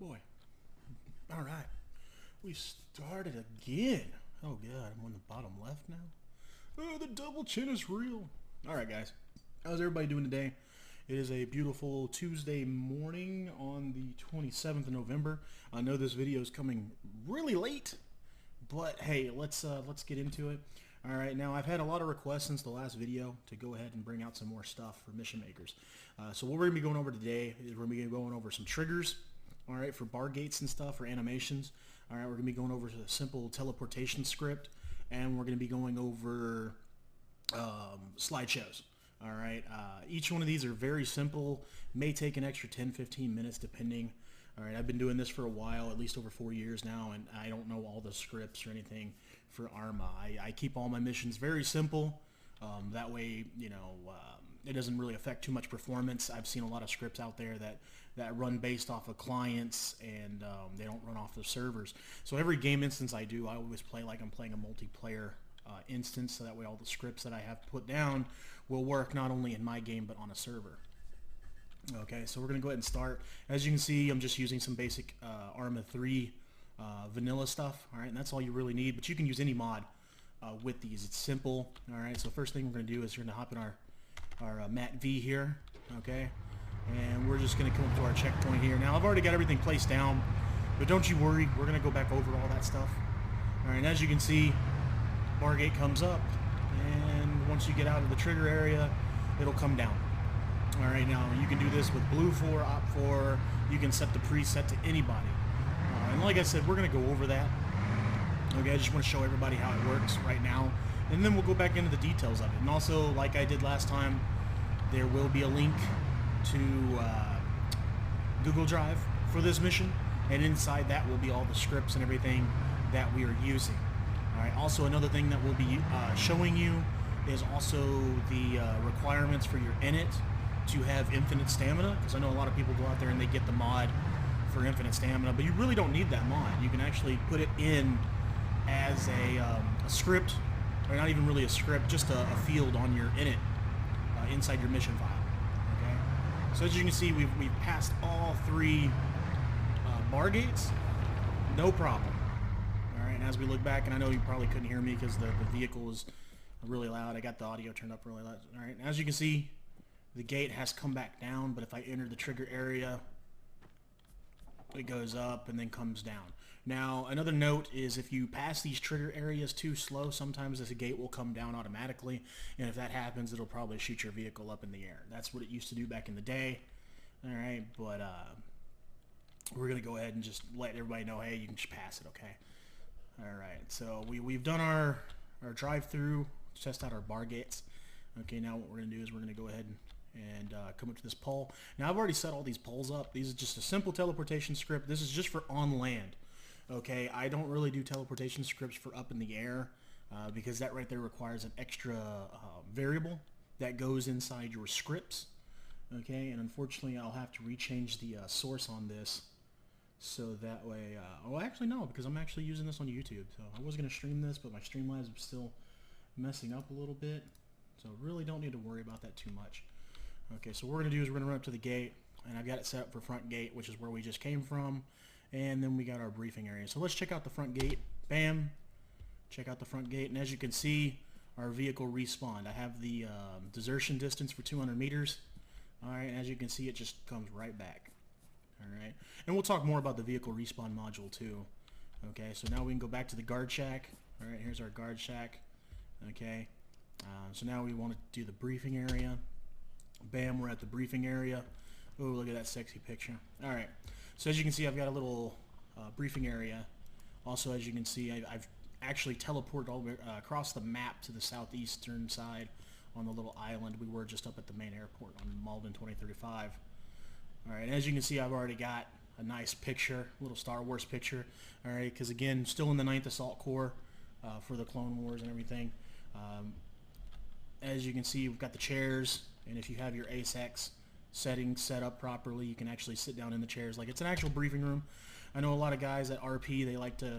boy. All right. We started again. Oh, God. I'm on the bottom left now. Oh, the double chin is real. All right, guys. How's everybody doing today? It is a beautiful Tuesday morning on the 27th of November. I know this video is coming really late, but hey, let's get into it. All right, now I've had a lot of requests since the last video to go ahead and bring out some more stuff for mission makers. So what we're going to be going over today is we're going to be going over some triggers, all right, for bar gates and stuff, for animations. All right, we're going to be going over a simple teleportation script, and we're going to be going over slideshows. All right, each one of these are very simple, may take an extra 10-15 minutes depending. All right, I've been doing this for a while, at least over 4 years now, and I don't know all the scripts or anything for Arma. I keep all my missions very simple. That way, you know, it doesn't really affect too much performance. I've seen a lot of scripts out there that run based off of clients, and they don't run off the servers. So every game instance I do, I always play like I'm playing a multiplayer instance, so that way all the scripts that I have put down will work not only in my game but on a server. Okay, so we're going to go ahead and start. As you can see, I'm just using some basic Arma 3 vanilla stuff, all right, and that's all you really need, but you can use any mod with these. It's simple. All right, so first thing we're going to do is we're going to hop in our mat V here, okay, and we're just going to come up to our checkpoint here. Now, I've already got everything placed down, but don't you worry, we're going to go back over all that stuff. All right, and as you can see, bar gate comes up, and once you get out of the trigger area, it'll come down. All right, now you can do this with blue 4, op 4. You can set the preset to anybody. And like I said, we're going to go over that. Okay, I just want to show everybody how it works right now, and then we'll go back into the details of it. And also, like I did last time, there will be a link to Google Drive for this mission, and inside that will be all the scripts and everything that we are using. All right, also another thing that we'll be showing you is also the requirements for your init to have infinite stamina, because I know a lot of people go out there and they get the mod for infinite stamina, but you really don't need that mod. You can actually put it in as a script, or not even really a script, just a field on your init inside your mission file. Okay, so as you can see, we've passed all 3 bar gates, no problem. All right, and as we look back, and I know you probably couldn't hear me because the vehicle was really loud. I got the audio turned up really loud. All right, and as you can see, the gate has come back down, but if I enter the trigger area, it goes up and then comes down. Now, another note is if you pass these trigger areas too slow, sometimes this gate will come down automatically, and if that happens, it'll probably shoot your vehicle up in the air. That's what it used to do back in the day. All right, but we're going to go ahead and just let everybody know, hey, you can just pass it, okay? All right, so we've done our drive-through, test out our bar gates. Okay, now what we're going to do is we're going to go ahead and come up to this pole. Now, I've already set all these poles up. These are just a simple teleportation script. This is just for on land. Okay, I don't really do teleportation scripts for up in the air because that right there requires an extra variable that goes inside your scripts. Okay, and unfortunately, I'll have to rechange the source on this so that way. Oh, actually no, because I'm actually using this on YouTube. So I was going to stream this, but my Streamlabs is still messing up a little bit. So really don't need to worry about that too much. Okay, so what we're going to do is we're going to run up to the gate, and I've got it set up for front gate, which is where we just came from, and then we got our briefing area. So let's check out the front gate. Bam. Check out the front gate, and as you can see, our vehicle respawned. I have the desertion distance for 200 meters. All right, and as you can see, it just comes right back. All right, and we'll talk more about the vehicle respawn module too. Okay, so now we can go back to the guard shack. All right, here's our guard shack. Okay, so now we want to do the briefing area. Bam, we're at the briefing area. Oh, look at that sexy picture. All right, so as you can see, I've got a little briefing area. Also, as you can see, I've actually teleported all the way across the map to the southeastern side on the little island. We were just up at the main airport on Malden 2035. All right, as you can see, I've already got a nice picture, a little Star Wars picture. All right, because again, still in the 9th Assault Corps for the Clone Wars and everything. As you can see, we've got the chairs, and if you have your ASEX settings set up properly, you can actually sit down in the chairs like it's an actual briefing room. I know a lot of guys at RP,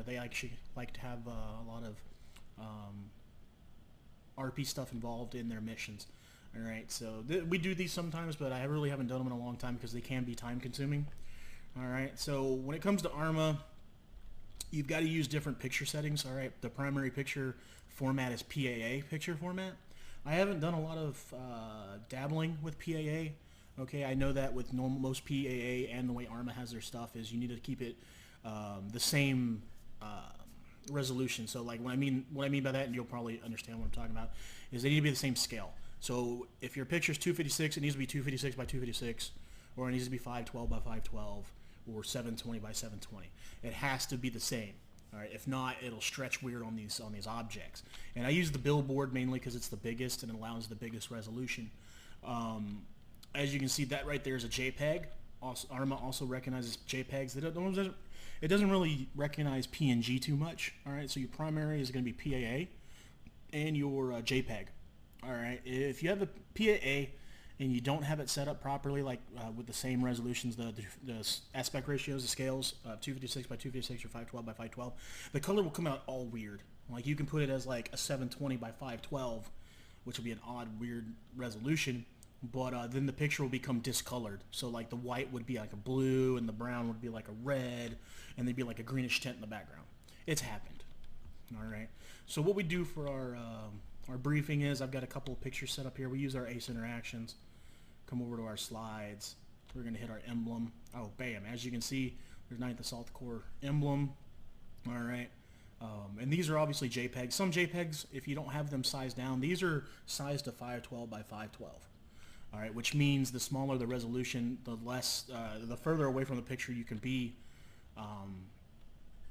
they actually like to have a lot of RP stuff involved in their missions. All right, so we do these sometimes, but I really haven't done them in a long time because they can be time consuming. All right, so when it comes to Arma, you've got to use different picture settings. All right, the primary picture format is PAA picture format. I haven't done a lot of dabbling with PAA. Okay, I know that with most PAA and the way Arma has their stuff is you need to keep it the same resolution. So like what I mean by that, and you'll probably understand what I'm talking about, is they need to be the same scale. So if your picture is 256, it needs to be 256 by 256, or it needs to be 512 by 512, or 720 by 720. It has to be the same. All right. If not, it'll stretch weird on these objects. And I use the billboard mainly because it's the biggest and it allows the biggest resolution. As you can see, that right there is a JPEG. Arma also recognizes JPEGs. It doesn't really recognize PNG too much. All right. So your primary is going to be PAA and your JPEG. All right. If you have a PAA and you don't have it set up properly, like with the same resolutions, the aspect ratios, the scales, 256 by 256 or 512 by 512, the color will come out all weird. Like you can put it as like a 720 by 512, which will be an odd, weird resolution, but then the picture will become discolored. So like the white would be like a blue and the brown would be like a red, and there'd be like a greenish tint in the background. It's happened. All right. So what we do for our briefing is, I've got a couple of pictures set up here. We use our Ace Interactions. Come over to our slides. We're going to hit our emblem. Oh, bam. As you can see, there's 9th Assault Corps emblem. All right. And these are obviously JPEGs. Some JPEGs, if you don't have them sized down, these are sized to 512 by 512. All right, which means the smaller the resolution, the less, the further away from the picture you can be,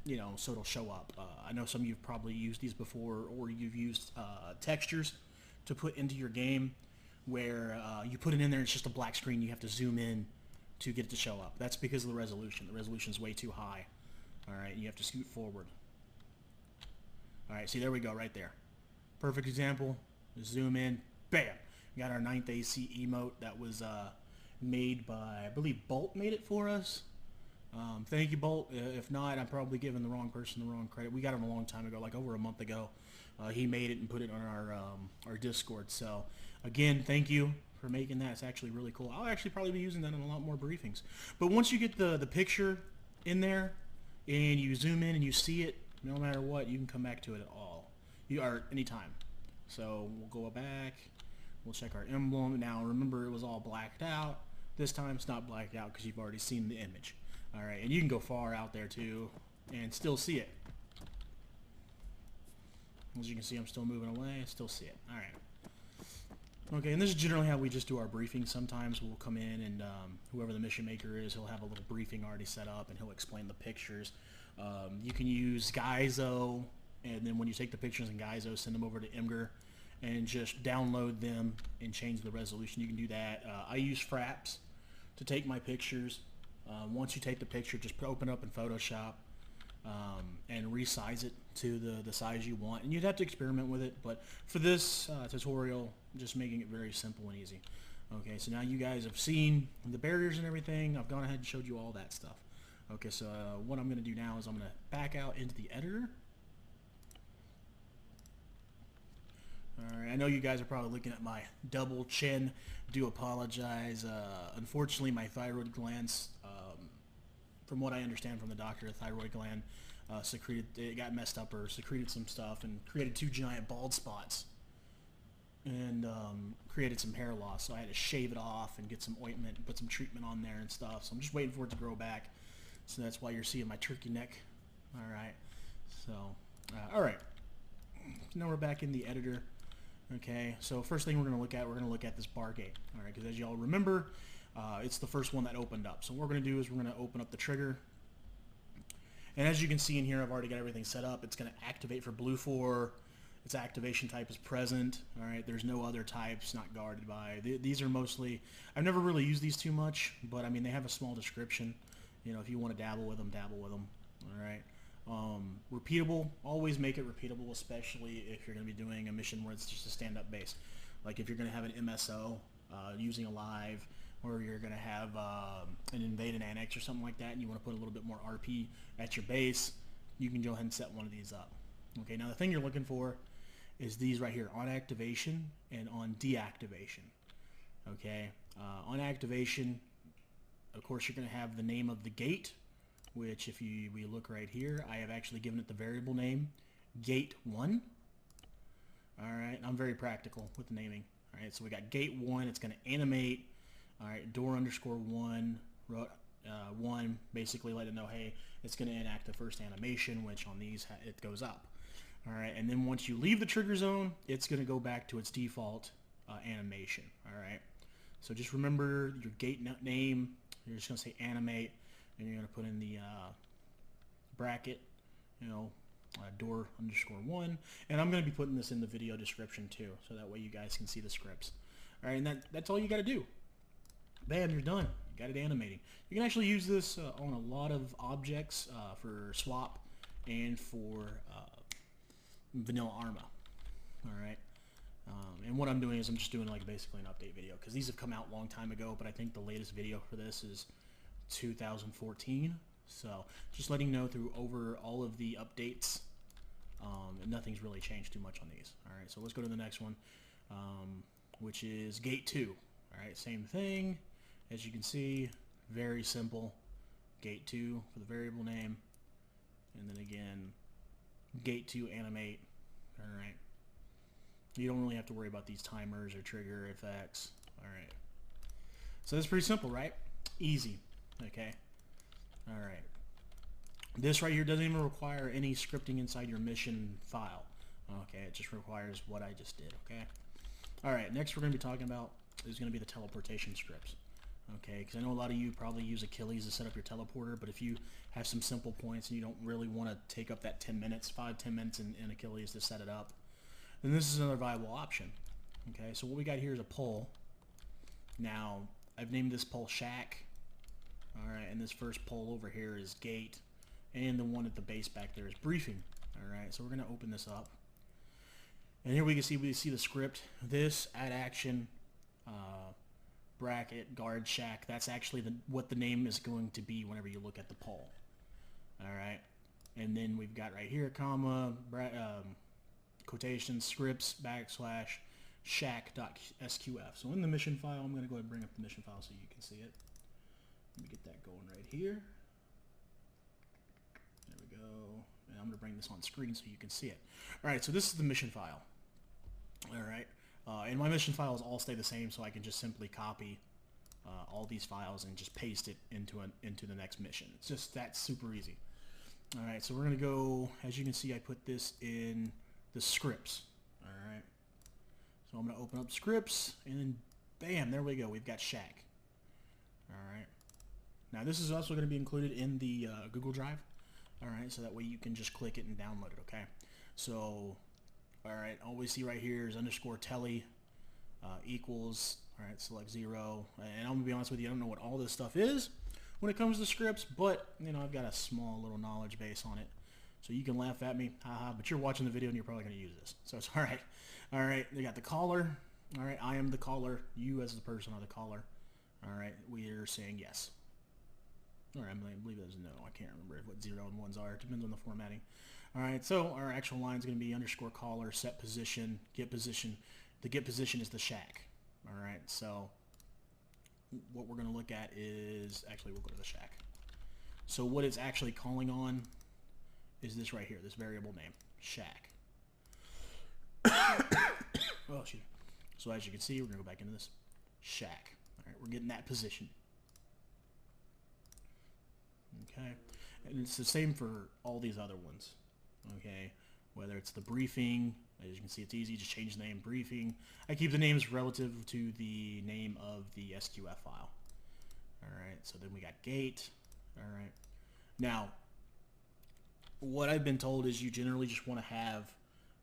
you know, so it'll show up. I know some of you've probably used these before, or you've used textures to put into your game, where you put it in there, it's just a black screen. You have to zoom in to get it to show up. That's because of the resolution. The resolution is way too high. All right, and you have to scoot forward. All right, see, there we go, right there. Perfect example. Zoom in, bam. We got our 9th AC emote that was made by, I believe Bolt made it for us. Thank you, Bolt. If not, I'm probably giving the wrong person the wrong credit. We got him a long time ago, like over a month ago. He made it and put it on our Discord. So again, thank you for making that. It's actually really cool. I'll actually probably be using that in a lot more briefings. But once you get the picture in there and you zoom in and you see it, no matter what, you can come back to it at all. You are anytime. So we'll go back. We'll check our emblem. Now remember, it was all blacked out. This time it's not blacked out because you've already seen the image. All right, and you can go far out there too and still see it. As you can see, I'm still moving away. I still see it. All right. Okay, and this is generally how we just do our briefing. Sometimes we'll come in and whoever the mission maker is, he'll have a little briefing already set up and he'll explain the pictures. You can use Gaizo, and then when you take the pictures in Gaizo, send them over to Imgur and just download them and change the resolution. You can do that. I use Fraps to take my pictures. Once you take the picture, just open up in Photoshop and resize it to the size you want. And you'd have to experiment with it, but for this tutorial, just making it very simple and easy. Okay, so now you guys have seen the barriers and everything. I've gone ahead and showed you all that stuff. Okay, so what I'm going to do now is I'm going to back out into the editor. Alright, I know you guys are probably looking at my double chin. Do apologize. Unfortunately, my thyroid glands, from what I understand from the doctor, the thyroid gland it got messed up or secreted some stuff and created 2 giant bald spots and created some hair loss. So I had to shave it off and get some ointment and put some treatment on there and stuff. So I'm just waiting for it to grow back. So that's why you're seeing my turkey neck. Alright, so, alright. Now we're back in the editor. Okay, so first thing we're going to look at this bar gate. All right, because as y'all remember, it's the first one that opened up. So what we're going to do is we're going to open up the trigger. And as you can see in here, I've already got everything set up. It's going to activate for Blue 4. Its activation type is present. All right, there's no other types not guarded by. These are mostly, I've never really used these too much, but I mean, they have a small description. You know, if you want to dabble with them, dabble with them. All right. Repeatable, always make it repeatable, especially if you're going to be doing a mission where it's just a stand-up base. Like if you're going to have an MSO using a live, or you're going to have an invade and annex or something like that, and you want to put a little bit more RP at your base, you can go ahead and set one of these up. Okay, now the thing you're looking for is these right here, on activation and on deactivation. Okay, on activation, of course, you're going to have the name of the gate, which if we look right here, I have actually given it the variable name, gate 1. All right, I'm very practical with the naming. All right, so we got gate 1. It's going to animate. All right, door underscore 1, 1, basically let it know, hey, it's going to enact the first animation, which on these it goes up. All right, and then once you leave the trigger zone, it's going to go back to its default animation. All right, so just remember your gate name. You're just going to say animate, and you're going to put in the bracket, door underscore 1, and I'm going to be putting this in the video description too, so that way you guys can see the scripts. All right, and that's all you got to do. Bam, you're done. You got it animating. You can actually use this on a lot of objects for swap and for vanilla Arma. All right. And what I'm doing is I'm just doing like basically an update video, because these have come out a long time ago, but I think the latest video for this is 2014. So just letting you know through over all of the updates, nothing's really changed too much on these. All right, so let's go to the next one, which is gate 2. All right, same thing. As you can see, very simple. Gate 2 for the variable name, and then again, gate 2 animate. All right. You don't really have to worry about these timers or trigger effects. All right. So that's pretty simple, right? Easy. Okay. All right. This right here doesn't even require any scripting inside your mission file. Okay, it just requires what I just did. Okay. All right. Next, we're going to be talking about is going to be the teleportation scripts. Okay, because I know a lot of you probably use Achilles to set up your teleporter, but if you have some simple points and you don't really want to take up that 10 minutes, 5-10 minutes in Achilles to set it up, then this is another viable option. Okay, so what we got here is a pole. Now, I've named this pole Shack. All right, and this first pole over here is Gate, and the one at the base back there is Briefing. All right, so we're going to open this up. And here we see the script. This, add action, bracket, guard shack, that's actually what the name is going to be whenever you look at the poll. Alright, and then we've got right here, comma, quotation, scripts, backslash, shack.sqf. So in the mission file, I'm going to go ahead and bring up the mission file so you can see it. Let me get that going right here. There we go. And I'm going to bring this on screen so you can see it. Alright, so this is the mission file. Alright. And my mission files all stay the same, so I can just simply copy all these files and just paste it into the next mission. It's just that super easy. All right, so we're going to go, as you can see, I put this in the scripts. All right, so I'm going to open up scripts, and then bam, there we go. We've got Shack. All right, now this is also going to be included in the Google Drive. All right, so that way you can just click it and download it. Okay, so all right, all we see right here is underscore tele equals, all right, select 0. And I'm going to be honest with you, I don't know what all this stuff is when it comes to scripts, but, I've got a small little knowledge base on it. So you can laugh at me, haha, but you're watching the video and you're probably going to use this. So it's all right. All right, they got the caller. All right, I am the caller. You as the person are the caller. All right, we are saying yes. All right, I believe there's no. I can't remember what 0 and 1s are. It depends on the formatting. All right, so our actual line is going to be underscore caller, set position, get position. The get position is the shack. All right, so what we're going to look at is, actually we'll go to the shack. So what it's actually calling on is this right here, this variable name, shack. Oh, shoot. So as you can see, we're going to go back into this shack. All right, we're getting that position. Okay, and it's the same for all these other ones. Okay, whether it's the briefing, as you can see, it's easy, just change the name, briefing. I keep the names relative to the name of the SQF file. All right, so then we got gate. All right, now what I've been told is you generally just want to have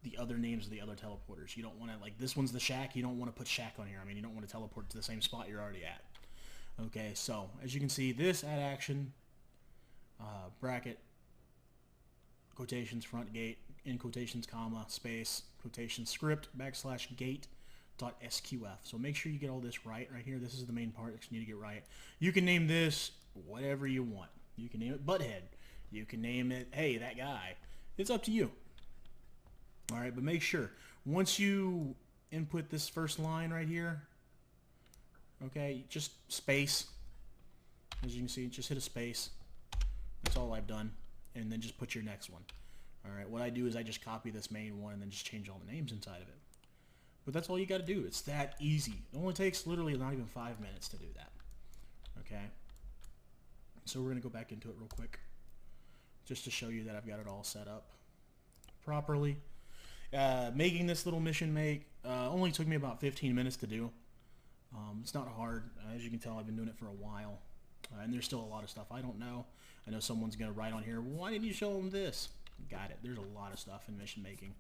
the other names of the other teleporters. You don't want to, like, this one's the shack, you don't want to put shack on here. I mean, you don't want to teleport to the same spot you're already at. Okay, so as you can see, this add action, bracket, quotations, front gate, in quotations, comma, space, quotation, script, backslash gate dot sqf. So make sure you get all this right here. This is the main part that you need to get right. You can name this whatever you want. You can name it Butthead. You can name it, hey, that guy. It's up to you. All right, but make sure once you input this first line right here, okay, just space. As you can see, just hit a space. That's all I've done. And then just put your next one. Alright, what I do is I just copy this main one and then just change all the names inside of it. But that's all you got to do. It's that easy. It only takes literally not even 5 minutes to do that. Okay? So we're going to go back into it real quick, just to show you that I've got it all set up properly. Making this little mission only took me about 15 minutes to do. It's not hard. As you can tell, I've been doing it for a while. And there's still a lot of stuff I don't know. I know someone's going to write on here, well, why didn't you show them this? Got it. There's a lot of stuff in mission making.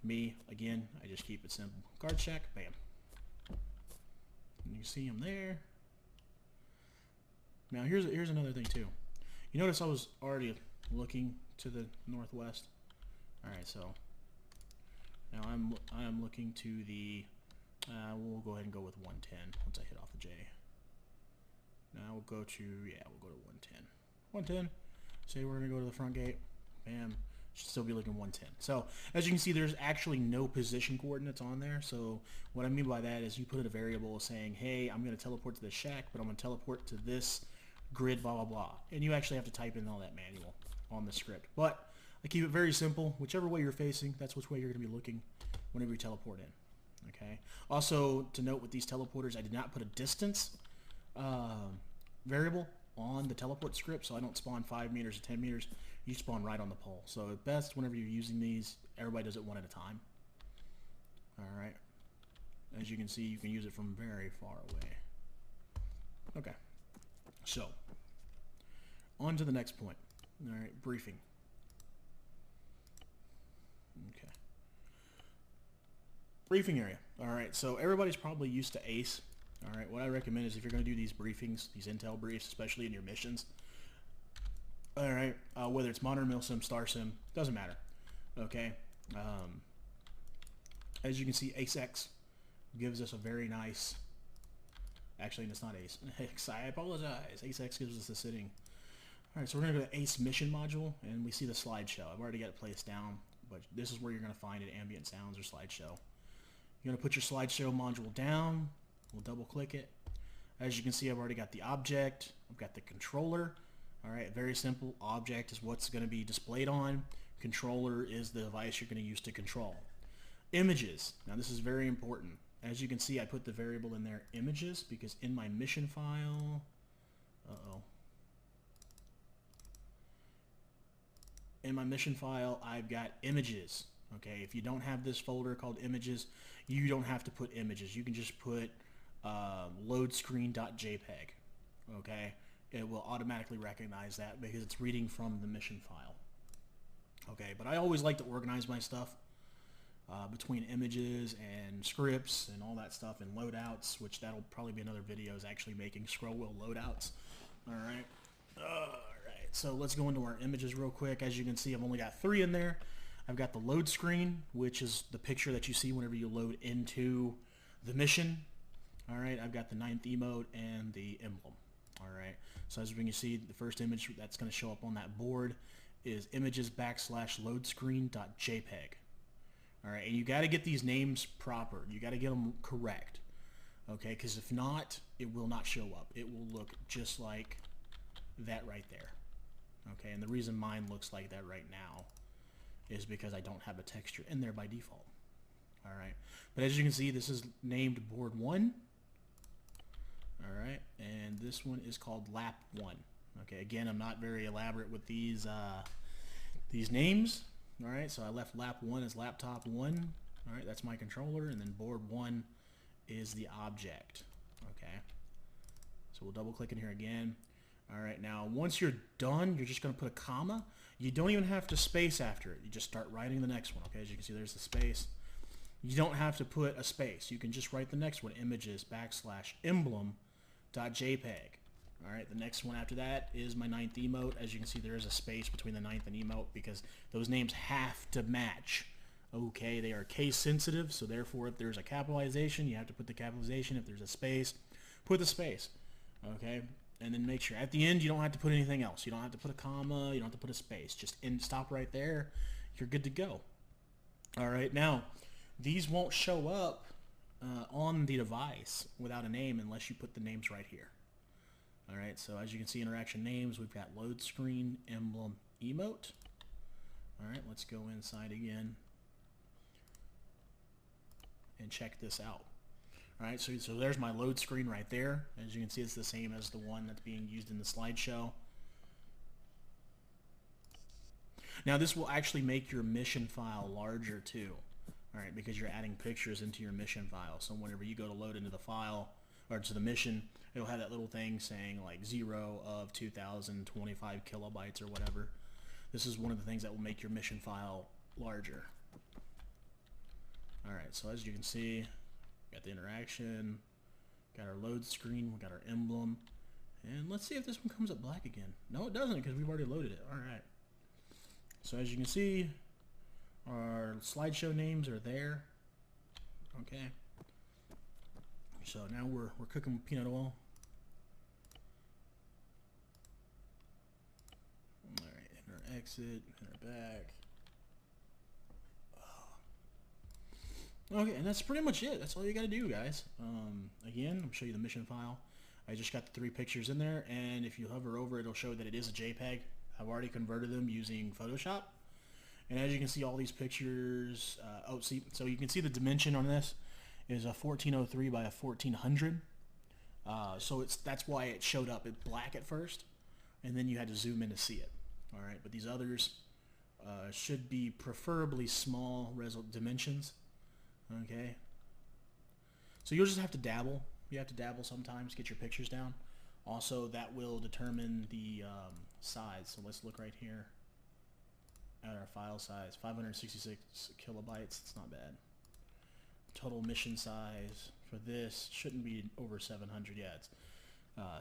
Me, again, I just keep it simple. Card check, bam. And you see them there. Now here's another thing too. You notice I was already looking to the northwest. Alright, so now I'm looking to the we'll go ahead and go with 110 once I hit off the J. Now we'll go to 110. 110. Say we're gonna go to the front gate. Bam. Should still be looking 110. So as you can see, there's actually no position coordinates on there. So what I mean by that is you put in a variable saying, hey, I'm going to teleport to this shack, but I'm going to teleport to this grid, blah, blah, blah. And you actually have to type in all that manual on the script. But I keep it very simple. Whichever way you're facing, that's which way you're going to be looking whenever you teleport in. Okay. Also, to note with these teleporters, I did not put a distance variable on the teleport script, so I don't spawn 5 meters or 10 meters. You spawn right on the pole. So at best, whenever you're using these, everybody does it one at a time. Alright. As you can see, you can use it from very far away. Okay. So, on to the next point. Alright, briefing. Okay. Briefing area. Alright, so everybody's probably used to ACE. Alright, what I recommend is if you're going to do these briefings, these intel briefs, especially in your missions, alright, whether it's Modern Milsim, Star Sim, doesn't matter. Okay? As you can see, ACE-X gives us a very nice... Actually, it's not ACE. I apologize. ACE-X gives us the sitting. Alright, so we're going to go to ACE mission module, and we see the slideshow. I've already got it placed down, but this is where you're going to find it, ambient sounds or slideshow. You're going to put your slideshow module down. We'll double click it. As you can see, I've already got the object. I've got the controller. Alright, very simple. Object is what's going to be displayed on. Controller is the device you're going to use to control. Images. Now this is very important. As you can see, I put the variable in there, images, because in my mission file... In my mission file, I've got images. Okay, if you don't have this folder called images, you don't have to put images. You can just put loadscreen.jpg. Okay, it will automatically recognize that because it's reading from the mission file. Okay, but I always like to organize my stuff between images and scripts and all that stuff and loadouts, which that'll probably be another video, is actually making scroll wheel loadouts. Alright. Alright, so let's go into our images real quick. As you can see, I've only got 3 in there. I've got the load screen, which is the picture that you see whenever you load into the mission. Alright, I've got the 9th emote and the emblem. Alright, so as you can see, the first image that's going to show up on that board is images_loadscreen.jpg. Alright, and you got to get these names proper. You got to get them correct. Okay, because if not, it will not show up. It will look just like that right there. Okay, and the reason mine looks like that right now is because I don't have a texture in there by default. Alright, but as you can see, this is named board 1. Alright, and this one is called lap 1. Okay, again, I'm not very elaborate with these names. Alright, so I left lap 1 as laptop 1. Alright, that's my controller, and then board 1 is the object. Okay, so we'll double click in here again. Alright, now once you're done, you're just going to put a comma. You don't even have to space after it. You just start writing the next one. Okay, as you can see, there's the space. You don't have to put a space. You can just write the next one, images_emblem.jpg. Alright, the next one after that is my 9th emote. As you can see, there is a space between the 9th and emote because those names have to match. Okay, they are case sensitive, so therefore if there's a capitalization, you have to put the capitalization. If there's a space, put the space. Okay, and then make sure at the end you don't have to put anything else. You don't have to put a comma, you don't have to put a space. Just stop right there. You're good to go. Alright, now these won't show up on the device without a name unless you put the names right here. All right, so as you can see, interaction names, we've got load screen, emblem, emote. All right, let's go inside again and check this out. All right, so there's my load screen right there. As you can see, it's the same as the one that's being used in the slideshow. Now this will actually make your mission file larger too, all right, because you're adding pictures into your mission file. So whenever you go to load into the file or to the mission, it'll have that little thing saying like 0 of 2025 kilobytes or whatever. This is one of the things that will make your mission file larger. All right, so as you can see, got the interaction, got our load screen, we got our emblem, and let's see if this one comes up black again. No, it doesn't, because we've already loaded it. All right. So as you can see, our slideshow names are there. Okay. So now we're cooking with peanut oil. All right, enter exit, enter back. Okay, and that's pretty much it. That's all you got to do, guys. Again, I'll show you the mission file. I just got the 3 pictures in there, and if you hover over it, it'll show that it is a JPEG. I've already converted them using Photoshop. And as you can see, all these pictures, so you can see the dimension on this is a 1403 by a 1400. So that's why it showed up in black at first, and then you had to zoom in to see it. All right, but these others should be preferably small dimensions. Okay. So you'll just have to dabble. You have to dabble sometimes, get your pictures down. Also, that will determine the size. So let's look right here at our file size. 566 kilobytes. It's not bad. Total mission size for this shouldn't be over 700 yet.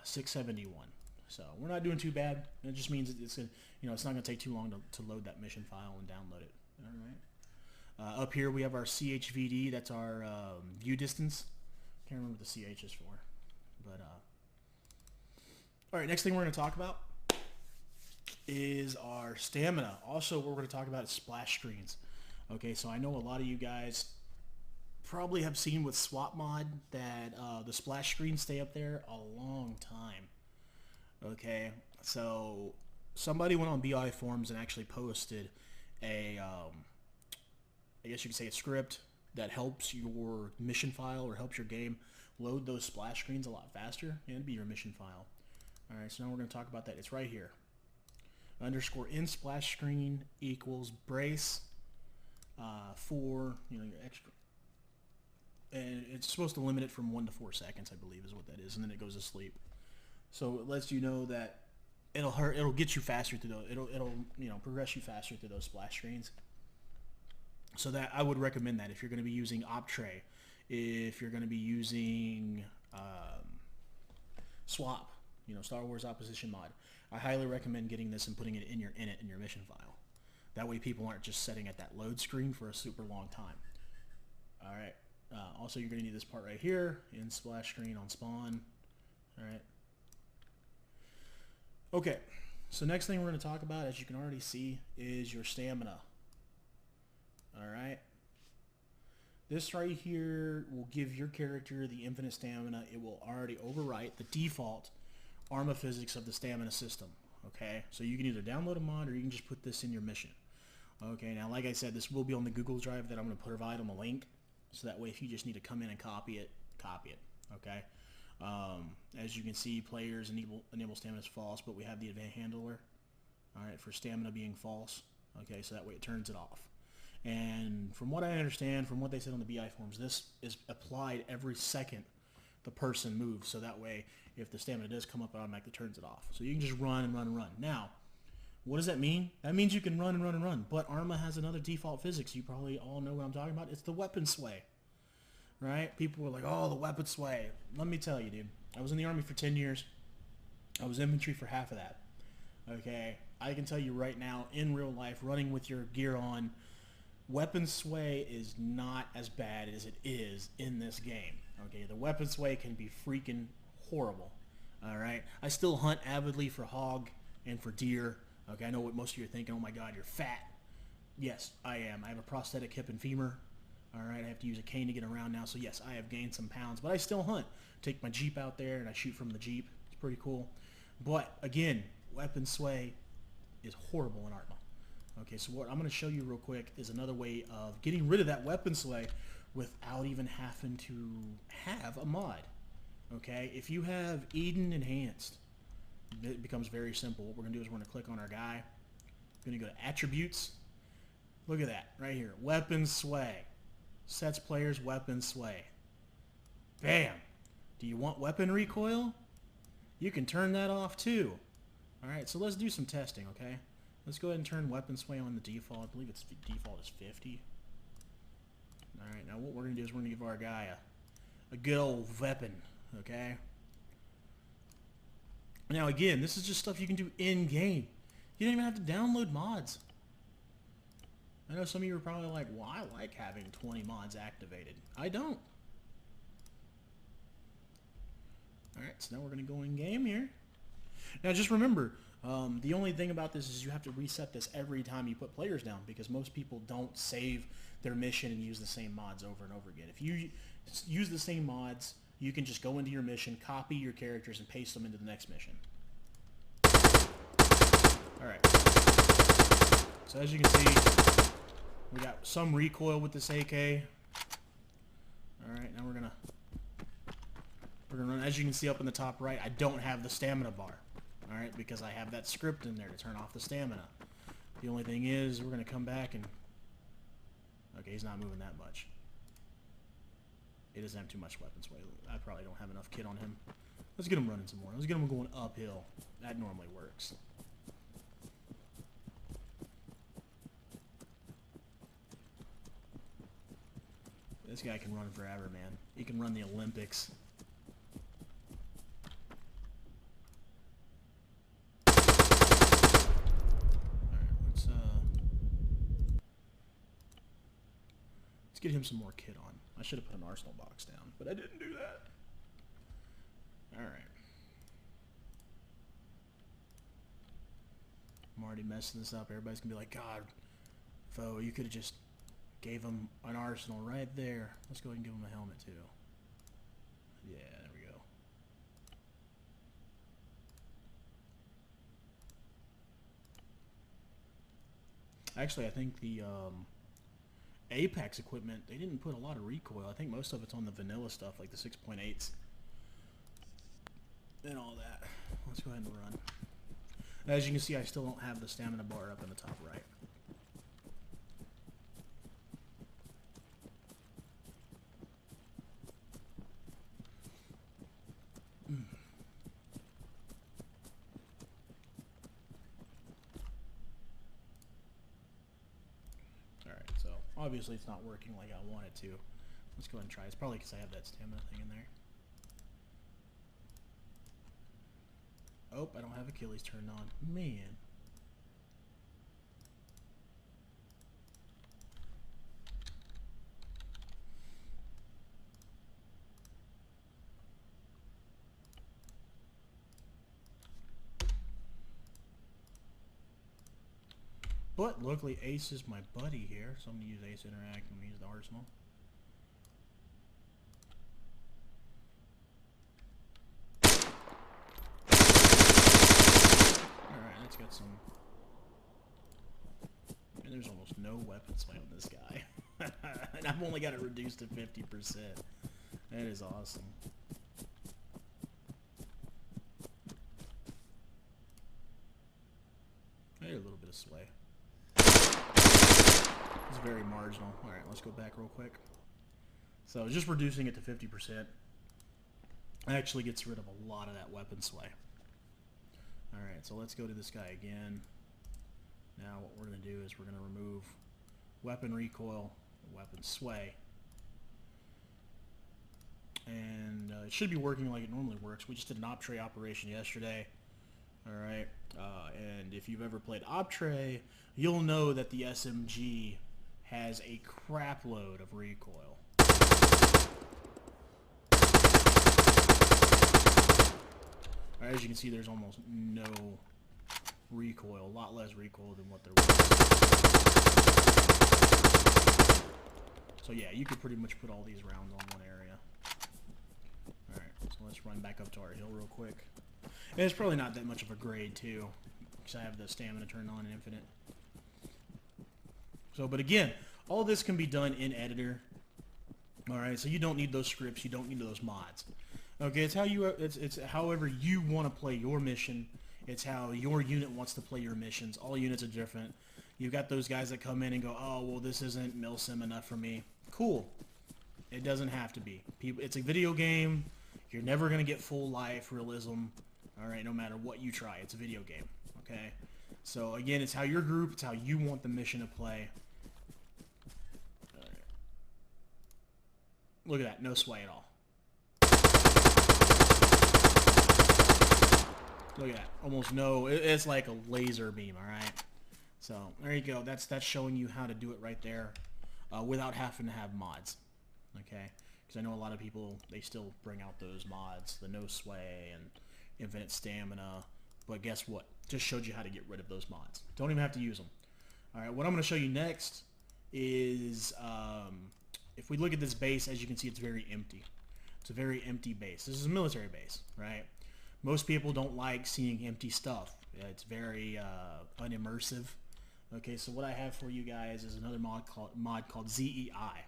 It's 671. So we're not doing too bad. It just means it's gonna, it's not going to take too long to load that mission file and download it. All right. Up here we have our CHVD. That's our view distance. Can't remember what the CH is for, but all right. Next thing we're going to talk about is our stamina. Also, what we're going to talk about is splash screens. Okay, so I know a lot of you guys probably have seen with swap mod that the splash screens stay up there a long time. Okay, so somebody went on BI forums and actually posted a I guess you could say a script that helps your mission file or helps your game load those splash screens a lot faster. And it'd be your mission file. All right, so now we're going to talk about that. It's right here. Underscore in splash screen equals brace for your extra, and it's supposed to limit it from 1 to 4 seconds, I believe, is what that is, and then it goes to sleep. So it lets you know that it'll get you faster through those. It'll progress you faster through those splash screens. So that I would recommend that if you're going to be using Optray, if you're going to be using Swap, Star Wars Opposition Mod, I highly recommend getting this and putting it in your mission file. That way people aren't just sitting at that load screen for a super long time. All right. Also, you're going to need this part right here in splash screen on spawn. All right. Okay. So next thing we're going to talk about, as you can already see, is your stamina. All right. This right here will give your character the infinite stamina. It will already overwrite the default Arma physics of the stamina system. Okay, so you can either download a mod or you can just put this in your mission. Okay, now like I said, this will be on the Google Drive that I'm going to provide them a link, so that way if you just need to come in and copy it. Okay. As you can see, players enable stamina is false, but we have the event handler. All right, for stamina being false. Okay, so that way it turns it off. And from what I understand, from what they said on the BI forums, this is applied every second the person moves, so that way if the stamina does come up, it automatically turns it off. So you can just run and run and run. Now, what does that mean? That means you can run and run and run, but Arma has another default physics. You probably all know what I'm talking about. It's the weapon sway, right? People were like, oh, the weapon sway. Let me tell you, dude. I was in the Army for 10 years. I was infantry for half of that. Okay? I can tell you right now, in real life, running with your gear on, weapon sway is not as bad as it is in this game. Okay, the weapon sway can be freaking horrible. All right, I still hunt avidly for hog and for deer. Okay, I know what most of you are thinking. Oh my God, you're fat. Yes, I am. I have a prosthetic hip and femur. All right, I have to use a cane to get around now. So yes, I have gained some pounds, but I still hunt. Take my Jeep out there and I shoot from the Jeep. It's pretty cool. But again, weapon sway is horrible in Arma. Okay, so what I'm going to show you real quick is another way of getting rid of that weapon sway without even having to have a mod. Okay, if you have Eden Enhanced, it becomes very simple. What we're going to do is we're going to click on our guy. We're going to go to Attributes. Look at that right here. Weapon sway. Sets players weapon sway. Bam! Do you want weapon recoil? You can turn that off too. Alright, so let's do some testing, okay? Let's go ahead and turn weapon sway on the default. I believe its default is 50. Alright, now what we're going to do is we're going to give our guy a good old weapon, okay? Now again, this is just stuff you can do in-game. You don't even have to download mods. I know some of you are probably like, well, I like having 20 mods activated. I don't. Alright, so now we're going to go in-game here. Now just remember, the only thing about this is you have to reset this every time you put players down, because most people don't save their mission and use the same mods over and over again. If you use the same mods, you can just go into your mission, copy your characters, and paste them into the next mission. Alright. So as you can see, we got some recoil with this AK. Alright, now we're gonna run. As you can see up in the top right, I don't have the stamina bar. Alright, because I have that script in there to turn off the stamina. The only thing is, we're gonna come back and... Okay, he's not moving that much. He doesn't have too much weapon sway. I probably don't have enough kit on him. Let's get him running some more. Let's get him going uphill. That normally works. This guy can run forever, man. He can run the Olympics. Let's get him some more kit on. I should have put an arsenal box down, but I didn't do that. Alright. I'm already messing this up. Everybody's going to be like, God, Foe, you could have just gave him an arsenal right there. Let's go ahead and give him a helmet, too. Yeah, there we go. Actually, I think the... Apex equipment, they didn't put a lot of recoil. I think most of it's on the vanilla stuff, like the 6.8s and all that. Let's go ahead and run. As you can see, I still don't have the stamina bar up in the top right. Obviously, it's not working like I want it to. Let's go ahead and try. It's probably because I have that stamina thing in there. Oh, I don't have Achilles turned on. Man. But luckily Ace is my buddy here, so I'm going to use Ace Interact and use the arsenal. Alright, let's get some... And there's almost no weapon sway on this guy. And I've only got it reduced to 50%. That is awesome. I had a little bit of sway. It's very marginal. Alright, let's go back real quick. So just reducing it to 50% actually gets rid of a lot of that weapon sway. Alright, so let's go to this guy again. Now what we're going to do is we're going to remove weapon recoil, weapon sway. And it should be working like it normally works. We just did an Optray operation yesterday. Alright, and if you've ever played Optray, you'll know that the SMG has a crap load of recoil. Right, as you can see, there's almost no recoil, a lot less recoil than what there was. So yeah, you could pretty much put all these rounds on one area. Alright, so let's run back up to our hill real quick. And it's probably not that much of a grade, too, because I have the stamina turned on in infinite. So, but again, all this can be done in editor. All right, so you don't need those scripts, you don't need those mods. Okay, it's how it's however you want to play your mission. It's how your unit wants to play your missions. All units are different. You've got those guys that come in and go, oh, well, this isn't milsim enough for me. Cool. It doesn't have to be. It's a video game. You're never going to get full life realism. All right, no matter what you try. It's a video game. Okay? So, again, it's how your group, it's how you want the mission to play. All right. Look at that. No sway at all. Look at that. Almost no. It's like a laser beam, all right? So, there you go. That's showing you how to do it right there without having to have mods. Okay? Because I know a lot of people, they still bring out those mods, the no sway and infinite stamina. But guess what? Just showed you how to get rid of those mods. Don't even have to use them. All right, what I'm going to show you next is if we look at this base, as you can see, it's very empty. It's a very empty base. This is a military base, right? Most people don't like seeing empty stuff. It's very unimmersive. Okay, so what I have for you guys is another mod called ZEI.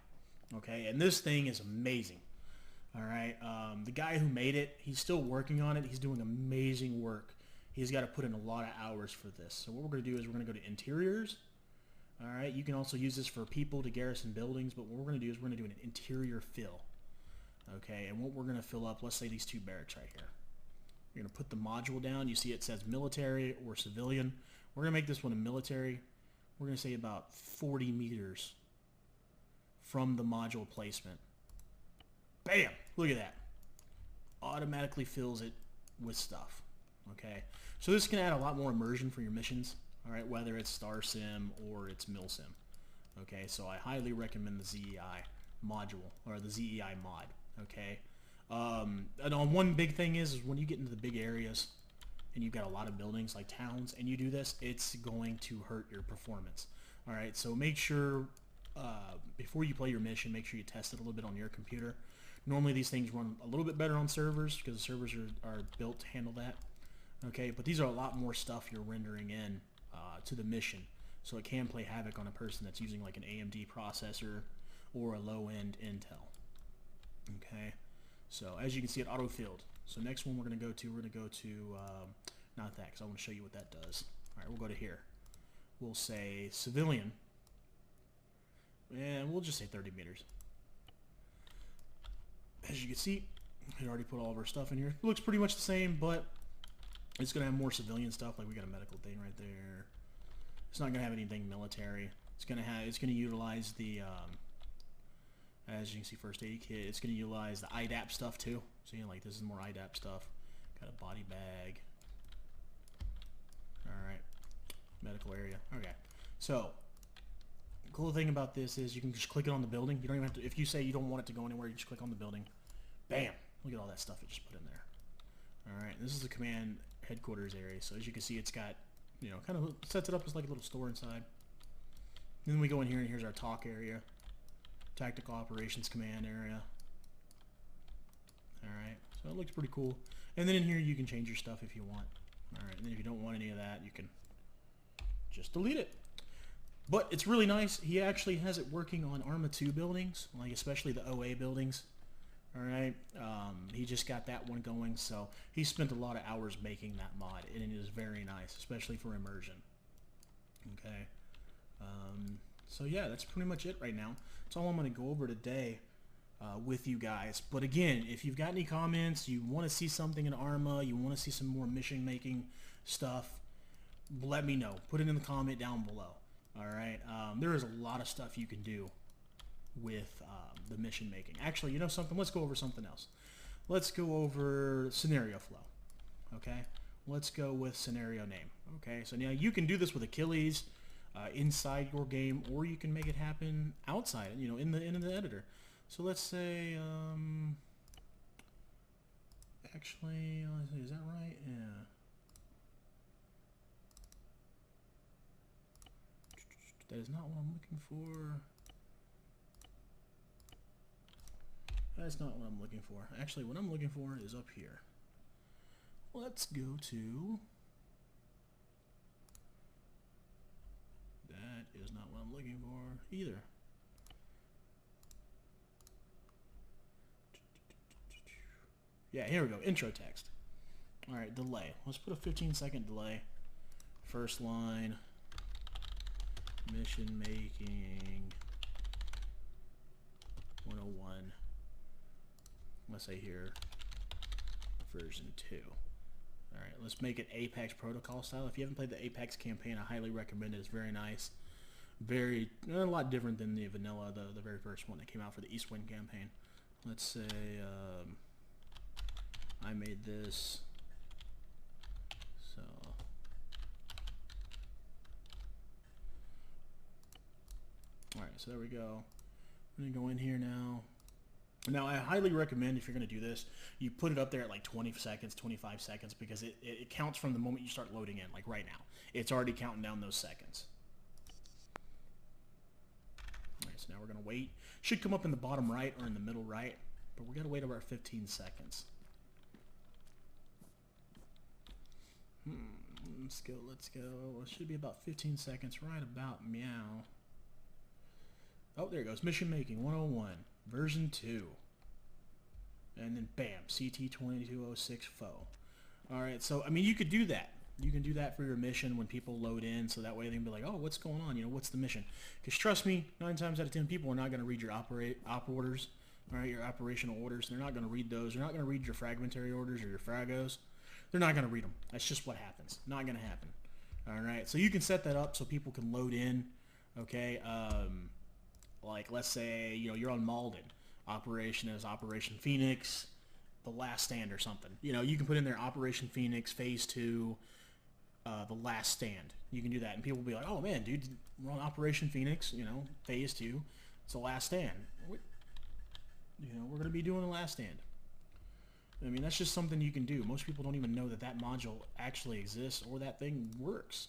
Okay, and this thing is amazing. All right, the guy who made it, he's still working on it. He's doing amazing work. He's got to put in a lot of hours for this. So what we're going to do is we're going to go to interiors. All right, you can also use this for people to garrison buildings, but what we're going to do is we're going to do an interior fill. Okay, and what we're going to fill up, let's say these two barracks right here. You're going to put the module down. You see it says military or civilian. We're going to make this one a military. We're going to say about 40 meters from the module placement. Bam! Look at that. Automatically fills it with stuff. Okay, so this can add a lot more immersion for your missions. All right, whether it's Star Sim or it's Milsim. Okay, so I highly recommend the ZEI module or the ZEI mod. Okay, and on one big thing is when you get into the big areas and you've got a lot of buildings like towns and you do this, it's going to hurt your performance. All right, so make sure before you play your mission, make sure you test it a little bit on your computer. Normally these things run a little bit better on servers because the servers are built to handle that. Okay, but these are a lot more stuff you're rendering in to the mission, so it can play havoc on a person that's using like an AMD processor or a low-end Intel. Okay, so as you can see, it auto-filled. So next one we're going to go to, not that, because I want to show you what that does. All right, we'll go to here. We'll say civilian, and we'll just say 30 meters. As you can see, we already put all of our stuff in here. It looks pretty much the same, but it's going to have more civilian stuff. Like we got a medical thing right there. It's not going to have anything military. It's going to utilize the, as you can see, first aid kit. It's going to utilize the IDAP stuff too. So you know, like this is more IDAP stuff. Got a body bag. All right, medical area. Okay, so the cool thing about this is you can just click it on the building. You don't even have to. If you say you don't want it to go anywhere, you just click on the building. Bam! Look at all that stuff it just put in there. All right, this is the command headquarters area. So as you can see, it's got, you know, kind of sets it up as like a little store inside. Then we go in here, and here's our talk area, tactical operations command area. All right, so it looks pretty cool. And then in here, you can change your stuff if you want. All right, and then if you don't want any of that, you can just delete it. But it's really nice. He actually has it working on Arma 2 buildings, like especially the OA buildings. All right, he just got that one going, so he spent a lot of hours making that mod, and it is very nice, especially for immersion. Okay, so yeah, that's pretty much it right now. That's all I'm going to go over today with you guys. But again, if you've got any comments, you want to see something in Arma, you want to see some more mission making stuff, let me know. Put it in the comment down below. All right, there is a lot of stuff you can do with the mission making. Actually, you know something? Let's go over something else. Let's go over scenario flow. Okay, let's go with scenario name. Okay, so now you can do this with Achilles inside your game, or you can make it happen outside. You know, in the editor. So let's say, actually, is that right? Yeah. That is not what I'm looking for. That's not what I'm looking for. Actually, what I'm looking for is up here. let's go to... That is not what I'm looking for either. Yeah, here we go. Intro text. Alright, delay. Let's put a 15-second delay. First line. Mission making 101. Let's say here version 2. Alright, let's make it Apex Protocol style. If you haven't played the Apex campaign, I highly recommend it. It's very nice. A lot different than the vanilla, the very first one that came out for the East Wind campaign. Let's say I made this, so alright, so there we go. I'm gonna go in here now. Now, I highly recommend, if you're going to do this, you put it up there at like 20 seconds, 25 seconds, because it counts from the moment you start loading in, like right now. It's already counting down those seconds. Alright, so now we're going to wait. Should come up in the bottom right or in the middle right, but we're going to wait about 15 seconds. Let's go. It should be about 15 seconds, right about meow. Oh, there it goes. Mission making 101. Version 2. And then bam, CT2206 foe. Alright, so I mean you could do that. You can do that for your mission when people load in, so that way they can be like, oh, what's going on? You know, what's the mission? Because trust me, 9 times out of 10 people are not going to read your op orders, alright, your operational orders. They're not going to read those. They're not going to read your fragmentary orders or your fragos. They're not going to read them. That's just what happens. Not going to happen. Alright, so you can set that up so people can load in, okay? Like, let's say, you know, you're on Malden. Operation is Operation Phoenix, The Last Stand or something. You know, you can put in there Operation Phoenix, Phase 2, The Last Stand. You can do that, and people will be like, oh, man, dude, we're on Operation Phoenix, you know, Phase 2. It's The Last Stand. You know, we're going to be doing The Last Stand. I mean, that's just something you can do. Most people don't even know that that module actually exists or that thing works.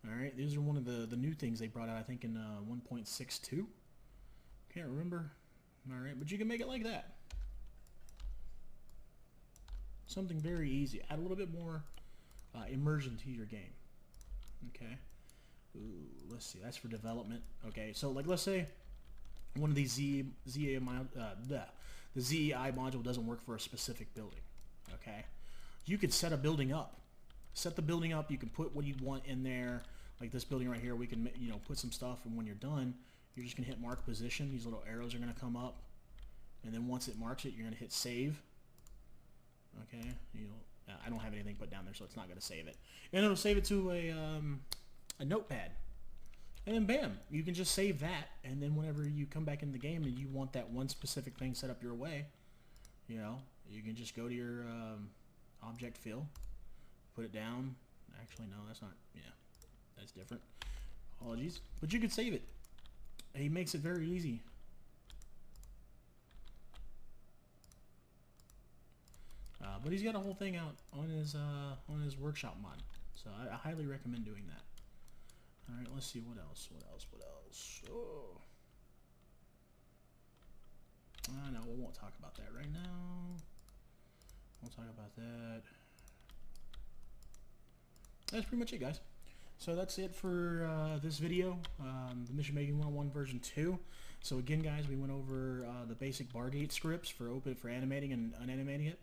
All right, these are one of the new things they brought out, I think, in 1.62. Can't remember. Alright, but you can make it like that. Something very easy. Add a little bit more immersion to your game. Okay. Ooh, let's see. That's for development. Okay, so like let's say one of these the ZEI module doesn't work for a specific building. Okay. You could set a building up. Set the building up. You can put what you want in there. Like this building right here, we can, you know, put some stuff, and when you're done, you're just going to hit mark position. These little arrows are going to come up. And then once it marks it, you're going to hit save. Okay. You know, I don't have anything put down there, so it's not going to save it. And it'll save it to a notepad. And then bam, you can just save that. And then whenever you come back in the game and you want that one specific thing set up your way, you know, you can just go to your object fill, put it down. Actually, no, that's not, yeah, that's different. Apologies. But you can save it. He makes it very easy. But he's got a whole thing out on his workshop mod, so I highly recommend doing that. All right, let's see what else. Oh, no, we won't talk about that right now. We'll talk about that. That's pretty much it, guys. So that's it for this video, the Mission Making 101 version 2. So again, guys, we went over the basic bargate scripts for animating and unanimating it.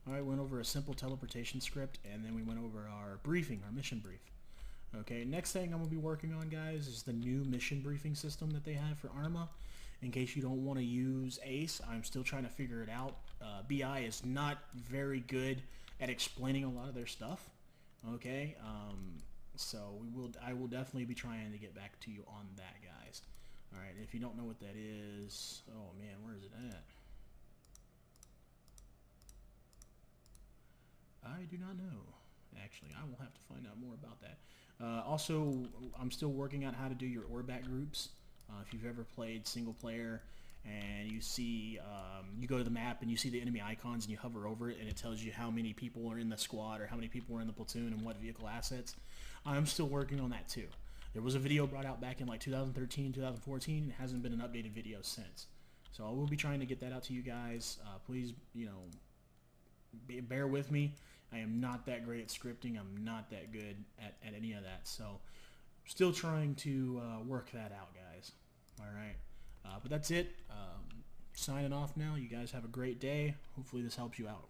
Alright, went over a simple teleportation script, and then we went over our briefing, our mission brief. Okay, next thing I'm going to be working on, guys, is the new mission briefing system that they have for Arma. In case you don't want to use ACE, I'm still trying to figure it out. BI is not very good at explaining a lot of their stuff. Okay, so I will definitely be trying to get back to you on that, guys. Alright, if you don't know what that is, oh man, where is it at? I do not know. Actually, I will have to find out more about that. Also, I'm still working out how to do your Orbat groups. If you've ever played single player and you see, you go to the map and you see the enemy icons and you hover over it and it tells you how many people are in the squad or how many people are in the platoon and what vehicle assets. I'm still working on that too. There was a video brought out back in like 2013, 2014, and it hasn't been an updated video since. So I will be trying to get that out to you guys. Please, you know, bear with me. I am not that great at scripting. I'm not that good at any of that. So still trying to work that out, guys. All right. But that's it. Signing off now. You guys have a great day. Hopefully this helps you out.